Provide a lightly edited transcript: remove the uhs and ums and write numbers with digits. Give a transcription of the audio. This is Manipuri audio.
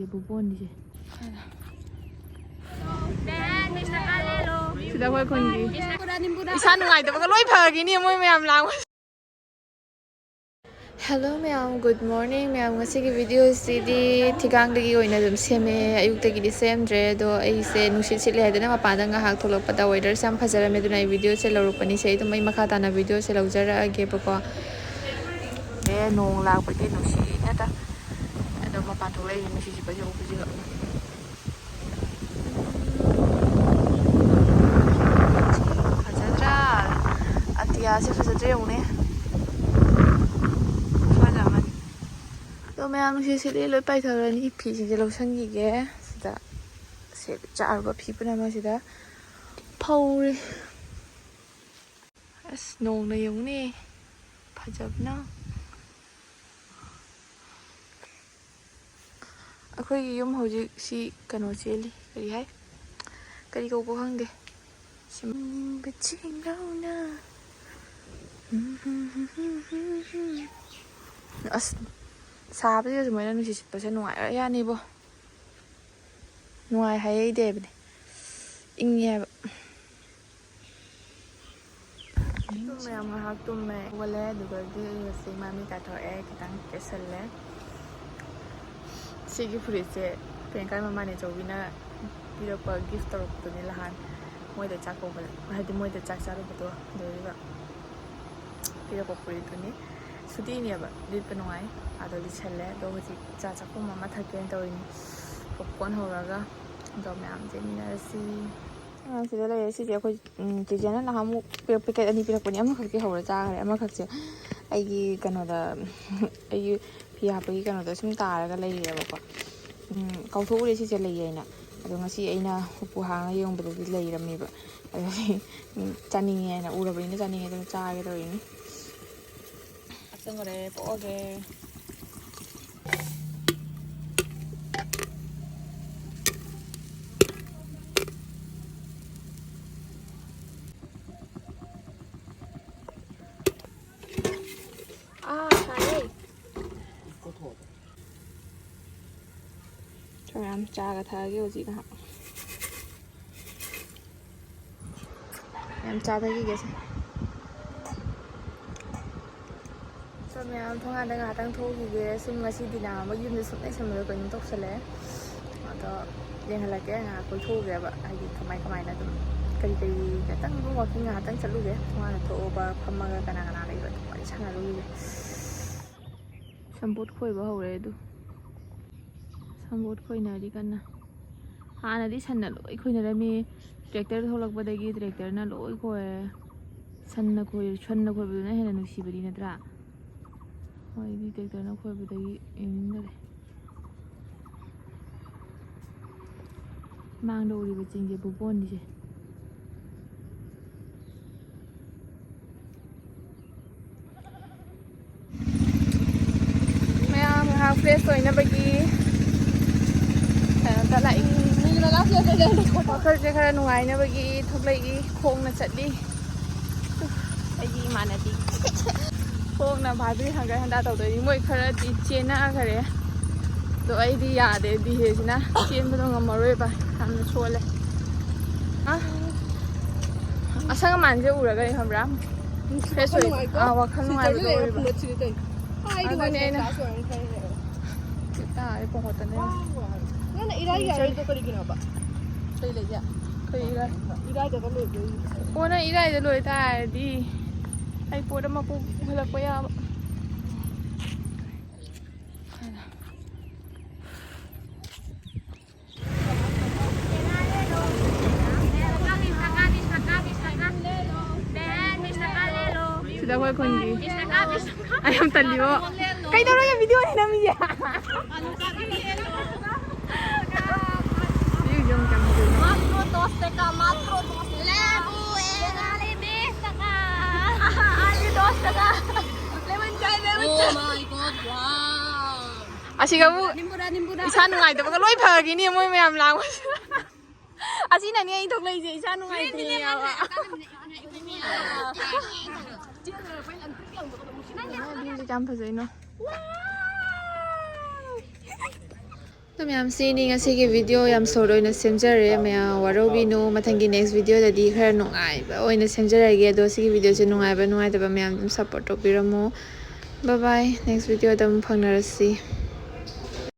ꯕꯨꯕꯣꯟꯗꯤꯁꯦ ꯁꯤꯗ ꯑꯩꯈꯣꯏ ꯈꯨꯟꯒꯤ ꯏꯁꯥ ꯅꯨꯡꯉꯥꯏꯇꯕꯒ ꯂꯣꯏ ꯐꯒꯤꯅꯤ ꯃꯣꯏ ꯃꯌꯥꯝ ꯂꯥꯡꯕ. ꯍꯦꯜꯂꯣ ꯃꯌꯥꯝ ꯒꯨꯗ ꯃꯣꯔꯅꯤꯡ ꯃꯌꯥꯝ. ꯉꯁꯤꯒꯤ ꯚꯤꯗꯤꯑꯣꯁꯤꯗꯤ ꯊꯤꯒꯥꯡꯗꯒꯤ ꯑꯣꯏꯅ ꯑꯗꯨꯝ ꯁꯦꯝꯃꯛꯑꯦ. ꯑꯌꯨꯛꯇꯒꯤꯗꯤ ꯁꯦꯝꯗ꯭ꯔꯦ. ꯑꯗꯣ ꯑꯩꯁꯦ ꯅꯨꯡꯁꯤꯠ ꯁꯤꯠꯂꯦ ꯍꯥꯏꯗꯅ ꯃꯄꯥꯟꯗ ꯉꯥꯏꯍꯥꯛ ꯊꯣꯛꯂꯛꯄꯗ ꯋꯦꯗꯔꯁꯦ ꯌꯥꯝ ꯐꯖꯔꯝꯃꯦ. ꯑꯗꯨꯅ ꯑꯩ ꯚꯤꯗꯤꯑꯣꯁꯦ ꯂꯧꯔꯛꯄꯅꯤ. ꯁꯤ ꯑꯩ ꯑꯗꯨꯝ ꯑꯩ ꯃꯈꯥ ꯇꯥꯅ ꯚꯤꯗꯤꯑꯣꯁꯦ ꯂꯧꯖꯔꯛꯑꯒꯦꯕꯀꯣ. ꯅꯣꯡ ꯂꯥꯛꯄꯒꯤ ꯅꯨꯡꯁꯤꯠ ꯉꯥꯛꯇ. ꯑꯗꯣ ꯃꯄꯥꯟ ꯊꯣꯛꯂꯛꯏ ꯅꯨꯡꯁꯤꯠ ꯁꯤꯠꯄꯁꯦ ꯎꯕꯁꯤꯒ. ꯐꯖꯗ꯭ꯔꯥ? ꯑꯇꯤꯌꯥꯁꯦ ꯐꯖꯗ꯭ꯔꯥ ꯌꯦꯡꯉꯨꯅꯦ. ꯑꯗꯣ ꯃꯌꯥꯝ ꯅꯨꯡꯁꯤꯠ ꯁꯤꯠꯂꯦ ꯂꯣꯏ ꯄꯥꯏꯊꯔꯅꯤ. ꯐꯤꯁꯤꯡꯁꯦ ꯂꯧꯁꯟꯈꯤꯒꯦ. ꯁꯤꯗ ꯆꯥꯔꯨꯕ ꯐꯤ ꯄꯨꯝꯅꯃꯛꯁꯤꯗ ꯐꯧꯔꯦ. ꯑꯁ ꯅꯣꯡꯅ ꯌꯦꯡꯉꯨꯅꯦ ꯐꯖꯕꯅ. ꯑꯩꯈꯣꯏꯒꯤ ꯌꯨꯝ ꯍꯧꯖꯤꯛ ꯁꯤ ꯀꯩꯅꯣ ꯆꯦꯜꯂꯤ. ꯀꯔꯤ ꯍꯥꯏ? ꯀꯔꯤ ꯀꯧꯕ ꯈꯪꯗꯦ. ꯑꯁ ꯁꯥꯕꯁꯤꯗ ꯁꯨꯃꯥꯏꯅ ꯅꯨꯡꯁꯤꯠ ꯁꯤꯠꯄꯁꯦ ꯅꯨꯡꯉꯥꯏꯔ ꯌꯥꯅꯤꯕꯣ. ꯅꯨꯡꯉꯥꯏ ꯍꯥꯏꯩꯗꯦ ꯍꯥꯏꯕꯅꯦ. ꯏꯪꯉꯤ ꯍꯥꯏꯕ. ꯃꯌꯥꯝ ꯉꯥꯏꯍꯥꯛ ꯇꯨꯝꯃꯦ ꯍꯧꯒꯠꯂꯦ. ꯑꯗꯨꯒꯗꯤ ꯉꯁꯤ ꯃꯃꯤ ꯇꯥꯊꯣꯛꯑꯦ. ꯈꯤꯇꯪ ꯀꯦꯁꯜꯂꯦ. ꯁꯤꯒꯤ ꯐꯨꯔꯤꯠꯁꯦ ꯄ꯭ꯔꯤꯌꯥꯡꯀꯥ ꯃꯃꯥꯅꯦ ꯆꯧꯕꯤꯅ ꯄꯤꯔꯛꯄ ꯒꯤꯐ ꯇꯧꯔꯛꯄꯗꯨꯅꯦ ꯅꯍꯥꯟ ꯃꯣꯏꯗ ꯆꯥꯛ ꯀꯧꯕꯗ. ꯍꯥꯏꯗꯤ ꯃꯣꯏꯗ ꯆꯥꯛ ꯆꯥꯔꯨꯕꯗꯣ ꯑꯗꯨꯒ ꯄꯤꯔꯛꯄ ꯐꯨꯔꯤꯠꯇꯨꯅꯤ. ꯁꯨꯇꯤꯅꯦꯕ ꯂꯤꯠꯄ ꯅꯨꯡꯉꯥꯏ. ꯑꯗꯣ ꯂꯤꯠꯁꯜꯂꯦ. ꯑꯗꯣ ꯍꯧꯖꯤꯛ ꯆꯥ ꯆꯥꯛꯈꯨꯝ ꯑꯃ ꯊꯛꯀꯦꯅ ꯇꯧꯔꯤꯅꯤ. ꯄꯣꯞꯀꯣꯔꯟ ꯍꯧꯔꯒ ꯑꯗꯣ ꯃꯌꯥꯝ ꯆꯦꯃꯤꯟꯅꯔꯁꯤ. ꯁꯤꯗ ꯂꯩꯔꯦ. ꯁꯤꯁꯦ ꯑꯩꯈꯣꯏ ꯆꯦꯆꯦꯅ ꯅꯍꯥꯟꯃꯨꯛ ꯄꯦꯀꯦꯠ 2 ꯄꯤꯔꯛꯄꯅꯤ. ꯑꯃꯈꯛꯇꯤ ꯍꯧꯔ ꯆꯥꯈ꯭ꯔꯦ. ꯑꯃꯈꯛꯁꯦ ꯑꯩꯒꯤ ꯀꯩꯅꯣꯗ ꯑꯩꯒꯤ ꯐꯤ ꯍꯥꯞꯄꯒꯤ ꯀꯩꯅꯣꯗ ꯁꯨꯝ ꯇꯥꯔꯒ ꯂꯩꯔꯦꯕꯀꯣ. ꯀꯥꯎꯊꯣꯛꯎꯔꯦ ꯁꯤꯁꯦ ꯂꯩꯌꯦꯅ. ꯑꯗꯣ ꯉꯁꯤ ꯑꯩꯅ ꯎꯄꯨ ꯍꯥꯡꯉ ꯌꯦꯡꯕꯗꯗꯤ ꯂꯩꯔꯝꯃꯦꯕ. ꯑꯗꯨꯗꯤ ꯆꯥꯅꯤꯡꯉꯦꯅ ꯎꯔꯕꯅꯤꯅ ꯆꯥꯅꯤꯡꯉꯦ ꯑꯗꯨꯝ ꯆꯥꯒꯦ ꯇꯧꯔꯤꯅꯤ. ꯍꯥꯞꯆꯟꯈꯔꯦ. ꯄꯣꯛꯑꯒꯦ. ꯃꯌꯥꯝ ꯆꯥꯒ ꯊꯛꯑꯒꯦ ꯍꯧꯖꯤꯛ ꯉꯥꯏꯍꯥꯛ. ꯌꯥꯝ ꯆꯥꯊꯈꯤꯒꯦꯁꯦ. ꯃꯌꯥꯝ ꯊꯣꯡꯒꯥꯟꯗ ꯉꯥꯏꯍꯥꯛꯇꯪ ꯊꯣꯛꯈꯤꯒꯦ. ꯁꯨꯝ ꯉꯁꯤꯗꯤ ꯅꯍꯥꯟꯃꯨꯛ ꯌꯨꯝꯗ ꯁꯨꯝ ꯂꯩꯁꯟꯕꯗꯣ ꯀꯩꯅꯣ ꯇꯧꯁꯜꯂꯛꯑꯦ. ꯑꯗꯣ ꯌꯦꯡꯍꯜꯂꯛꯀꯦ. ꯉꯥꯏꯍꯥꯛ ꯀꯣꯏꯊꯣꯛꯎꯒꯦꯕ. ꯍꯥꯏꯗꯤ ꯀꯃꯥꯏꯅ ꯑꯗꯨꯝ ꯀꯔꯤ ꯈꯤꯇꯪ ꯑꯗꯨꯝ ꯋꯥꯛꯀꯤꯡ ꯉꯥꯏꯍꯥꯛꯇꯪ ꯆꯠꯂꯨꯒꯦ. ꯊꯣꯡꯒꯥꯟꯗ ꯊꯣꯛꯑꯒ ꯐꯝꯃꯒ ꯀꯅꯥ ꯂꯩꯕ ꯑꯗꯨꯝ ꯋꯥꯔꯤ ꯁꯥꯟꯅꯔꯨꯒꯤꯒꯦ. ꯁꯝꯕꯣꯠ ꯈꯣꯏꯕ ꯍꯧꯔꯦ. ꯑꯗꯨ ꯁꯝꯕꯣꯠ ꯈꯣꯏꯅꯔꯤ ꯀꯟꯅ. ꯍꯥꯟꯅꯗꯤ ꯁꯟꯅ ꯂꯣꯏ ꯈꯣꯏꯅꯔꯝꯃꯤ. ꯇ꯭ꯔꯦꯛꯇꯔ ꯊꯣꯛꯂꯛꯄꯗꯒꯤ ꯇ꯭ꯔꯦꯛꯇꯔꯅ ꯂꯣꯏ ꯈꯣꯏꯔꯦ. ꯁꯟꯅ ꯈꯣꯏꯕꯗꯨꯅ ꯍꯦꯟꯅ ꯅꯨꯡꯁꯤꯕꯗꯤ ꯅꯠꯇ꯭ꯔꯥ? ꯍꯣꯏꯗꯤ ꯇ꯭ꯔꯦꯛꯇꯔꯅ ꯈꯣꯏꯕꯗꯒꯤ ꯌꯦꯡꯅꯤꯡꯗꯔꯦ. ꯃꯥꯡꯗ ꯎꯔꯤꯕ ꯆꯤꯡꯁꯦ ꯕꯨꯕꯣꯟꯗꯤꯁꯦ. ꯃꯌꯥꯝ ꯉꯥꯏꯍꯥꯛ ꯐ꯭ꯔꯦꯁ ꯑꯣꯏꯅꯕꯒꯤ ꯀꯩꯅꯣꯗ ꯂꯥꯛꯏ. ꯋꯥꯈꯜꯁꯦ ꯈꯔ ꯅꯨꯡꯉꯥꯏꯅꯕꯒꯤ ꯊꯣꯛꯂꯛꯏ. ꯈꯣꯡꯅ ꯆꯠꯂꯤ. ꯑꯩꯒꯤ ꯏꯃꯥꯟꯅꯕꯤ ꯈꯣꯡꯅ ꯚꯥꯏꯕ꯭ꯔꯤ ꯍꯪꯒꯠ ꯍꯟꯗꯥ ꯇꯧꯗꯣꯏꯅꯤ. ꯃꯣꯏ ꯈꯔꯗꯤ ꯆꯦꯟꯅꯈꯔꯦ. ꯑꯗꯣ ꯑꯩꯗꯤ ꯌꯥꯗꯦ. ꯗꯤꯍꯦꯁꯤꯅ ꯆꯦꯟꯕꯗꯣ ꯉꯝꯃꯔꯣꯏꯕ. ꯌꯥꯝꯅ ꯁꯣꯜꯂꯦ. ꯑꯁꯪ ꯑꯃꯥꯟꯁꯦ ꯎꯔꯒꯅꯤ ꯈꯪꯕ꯭ꯔꯥ? ꯐ꯭ꯔꯦꯁ ꯑꯣꯏ. ꯋꯥꯈꯜ ꯅꯨꯡꯉꯥꯏꯕꯗꯣ ꯑꯣꯏꯕ. ꯑꯗꯨꯅꯦ ꯑꯩꯅ ꯇꯥꯔꯦ ꯄꯣꯡꯈꯠꯇꯅꯦ. ꯅꯪꯅ ꯏꯔꯥꯏ ꯌꯥꯔꯣꯏꯗꯣ ꯀꯔꯤꯒꯤꯅꯣꯕ? ꯀꯩ ꯂꯩꯒꯦ? ꯀꯩ ꯏꯔꯥꯏ? ꯏꯔꯥꯏꯗꯒ ꯂꯣꯏꯗꯣꯏ. ꯑꯣ ꯅꯪ ꯏꯔꯥꯏꯗ ꯂꯣꯏꯇꯥꯔꯗꯤ ꯑꯩ ꯄꯣꯠ ꯑꯃ ꯄꯨꯍꯜꯂꯛꯄ ꯌꯥꯕ. ꯁꯤꯗ ꯑꯩꯈꯣꯏ ꯈꯨꯟꯒꯤ ꯑꯩ ꯌꯥꯝ ꯇꯜꯂꯤꯕꯣ. ꯀꯩꯗꯧꯔꯒꯦ ꯚꯤꯗꯤꯑꯣꯅꯤ ꯅꯝꯃꯤꯁꯦ. ꯑꯁꯤꯒꯕꯨ ꯏꯁꯥ ꯅꯨꯡꯉꯥꯏꯇꯕꯒ ꯂꯣꯏ ꯐꯒꯤꯅꯤ ꯃꯣꯏ ꯃꯌꯥꯝ ꯂꯥꯡꯕꯁꯦ. ꯑꯁꯤꯅꯅꯦ ꯑꯩ ꯊꯣꯛꯂꯛꯏꯁꯦ. ꯏꯁꯥ ꯅꯨꯡꯉꯥꯏꯇ꯭ꯔꯤꯅꯦ ꯌꯥꯕ. ꯀꯌꯥꯝ ꯐꯖꯩꯅꯣ. ꯃꯌꯥꯝ ꯁꯤꯅꯤ ꯉꯁꯤꯒꯤ ꯚꯤꯗꯤꯑꯣ ꯌꯥꯝ ꯁꯣꯔꯠ ꯑꯣꯏꯅ ꯁꯦꯝꯖꯔꯦ ꯃꯌꯥꯝ ꯋꯥꯔꯧꯕꯤꯅꯨ ꯃꯊꯪꯒꯤ ꯅꯦꯛꯁ ꯚꯤꯗꯤꯑꯣꯗꯗꯤ ꯈꯔ ꯅꯨꯡꯉꯥꯏꯕ ꯑꯣꯏꯅ ꯁꯦꯝꯖꯔꯒꯦ ꯑꯗꯣ ꯁꯤꯒꯤ ꯚꯤꯗꯤꯑꯣꯁꯦ ꯅꯨꯡꯉꯥꯏꯕ ꯅꯨꯡꯉꯥꯏꯇꯕ ꯃꯌꯥꯝ ꯑꯗꯨꯝ ꯁꯞꯄꯣꯔꯠ ꯇꯧꯕꯤꯔꯝꯃꯨ ꯕꯥꯏ ꯕꯥꯏ ꯅꯦꯛꯁ ꯚꯤꯗꯤꯑꯣꯗ ꯑꯃꯨꯛ ꯐꯪꯅꯔꯁꯤ